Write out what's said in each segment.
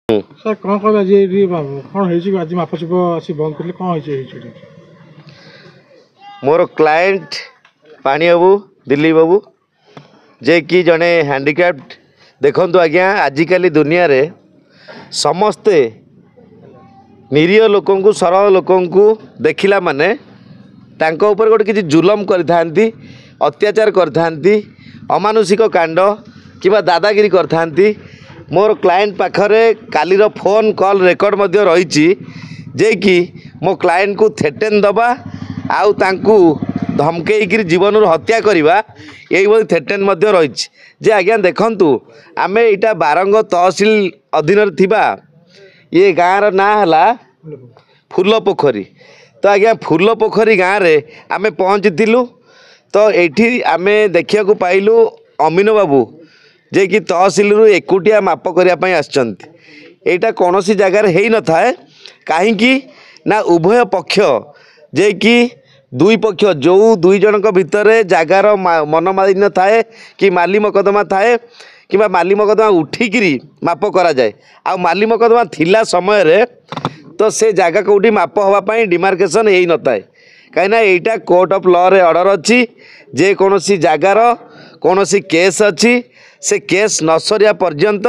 Sir कौन कह आज कौन आज मापचुप आसी बंद कर कौन मोर क्लाएंट पानी बाबू दिल्ली बाबू जे कि जड़े हैंडिक्राफ्ट देखु आज्ञा आजिकल दुनिया रे समस्ते निरीह लोक सरल लोक देखला माने तांको ऊपर गोटे किसी जुलम करथांती अत्याचार करथांती अमानुषिक कांड किबा दादागिरी करथांती। मोर क्लाएंट पाखरे कालीर फोन कॉल रेकर्ड मध्य रही जे कि मो क्लाएंट को थेटेन दबा आउ तांकू धमकेइकिरी जीवन हत्या करवा यही थेटेन मध्य रही जे आज्ञा देखंतु आमे इटा बारंग तहसिल अधीन थिबा ये गाँव ना है फूल पोखरी। तो आज्ञा फूल पोखरी गाँव रे आमे पहुँचीलु तो ये आमे देखा पाइलु अमीन बाबू जे कि तहसिल एकुटिया माप करने आसटा कौन सी जगार हो न था कहीं ना उभय पक्ष जे कि दुई पक्ष जो दुई जन भितर जगार मनमालिन्य थाए कि माली मकदमा थाए कि माली मकदमा उठिकी माप करा जाए आ माली मकदमा थिला समय रे तो से जगह कौटी माप हाँपाई डिमार्केशन हो न थाए कहीं यहाँ कोर्ट ऑफ लॉ रे ऑर्डर अच्छी जे कौन सी जगार कौन सी केस अच्छी से केस न सरिया पर्यंत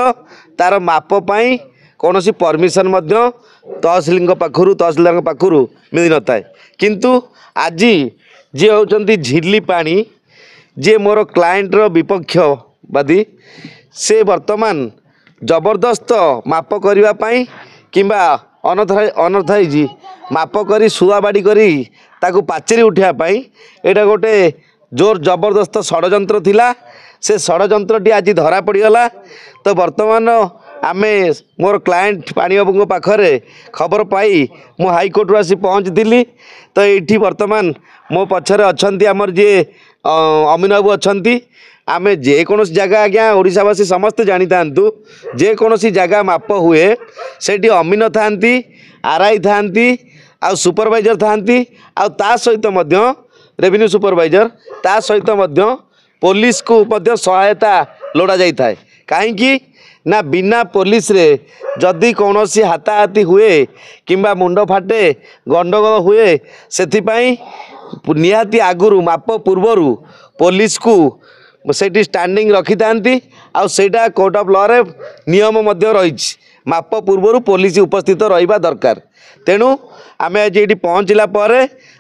तार माप पाई कौन सी परमिशन तहसिल तहसिलदार पाखु मिल न थाए किंतु आज जी होती झिल्ली पानी जे मोर क्लाएंटर विपक्षवादी से वर्तमान जबरदस्त माप करने किंबा अनथराइज माप करी सुआबाड़ी करी ताकू पाचेरी उठापी एटा गोटे जोर जबरदस्त षड्यंत्र थिला से षड्यंत्रटी आज धरा पड़गला। तो वर्तमान आमे मोर क्लाएंट पानी बाबू पाखरे खबर पाई मु हाईकोर्ट आसी पहुँची तो ये वर्तमान मो पछरे अच्छी आमर जे अमीन बाबू अच्छा आमे जेकोसी जगह आज्ञा ओडिशावासी समस्ते जानी था जेकोसी जगह माप हुए सेठी अमीन थांती आरआई थांती आ सुपरवाइजर थांती आ ता सहित मध्य रेवेन्यू सुपरवाइजर ता सहित मध्य पुलिस को मध्य सहायता लोड़ा जाई थाए कहीं ना बिना पुलिस रे जदि कौन सी हाथाहाथी हुए किंबा मुंड फाटे गंडगोल हुए सेथिपाई निहाती आगुरु माप पूर्वर पुलिस को सेठी स्टैंडिंग रखी थांती आ सेटा कोर्ट ऑफ लॉ रे नियम मध्य रही माप पूर्वर पुलिस उपस्थित रहिबा दरकार। तेणु आमे आज ये पहुँचला पर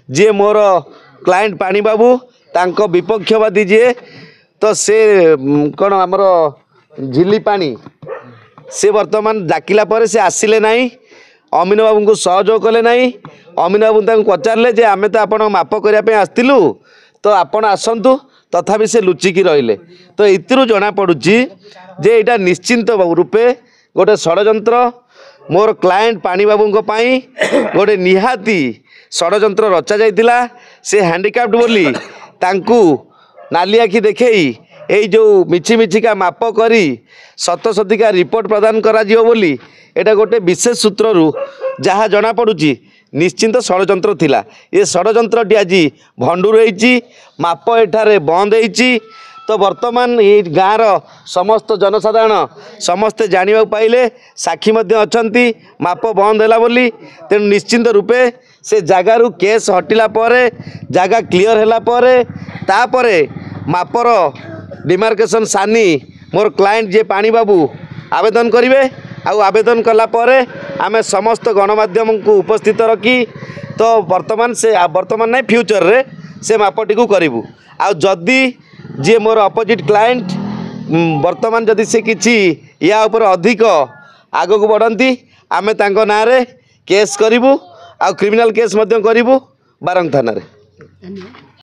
जे मोर क्लाएंट पानी बाबू तांको विपक्षवादी जे तो से कौन आमर झिल्ली पानी से वर्तमान डाकिला पर से आसिले नहीं अमीन बाबू को सहयोग कले नहीं। अमीन बाबू पचारे जे आमे तो आपण माप करने आसलु तो आपण आसतु तथापि से लुचिकी रहिले तो इतिरु जना पड़ुची जे एटा निश्चिंत रूपे गोटे षड्यंत्र मोर क्लाएंट पानी बाबू पाई गोटे निहाती षड्यंत्र रचा जाइतिला से हैंडिक्राफ्ट बोली तांकू नाली आखि देखई ये जो मिछि मिछिका माप करी शतशतिका रिपोर्ट प्रदान करा जियो बोली एटा गोटे विशेष सूत्ररू जहाँ जना पड़ुची निश्चिंत षड्यंत्र थिला ये षड्यंत्रटी आज भंडूर होईची माप एठारे बंद होईची। तो वर्तमान ये गाँव समस्त जनसाधारण समस्ते जानिबा पाइले साक्षी मध्य अछंती माप बंद हैला बोली तेणु निश्चिंत रूपे से जगारू केस हटिला परे जगह क्लियर हैला परे तापरे मापर डिमार्केशन सानी मोर क्लाएंट जे पानी बाबू आवेदन करिवे आउ आवेदन कला परे आमे समस्त गणमाध्यम को उपस्थित रखी तो वर्तमान नहीं फ्यूचर रे से मापटी को करिवु आ जदि जे मोर अपोजिट क्लाएंट वर्तमान जदि से किछि या ऊपर अधिक आग को बढ़ंती आमे तांको ना रे केस करिवु आ क्रिमिनल केस मध्य करिवु बारंग थाना रे।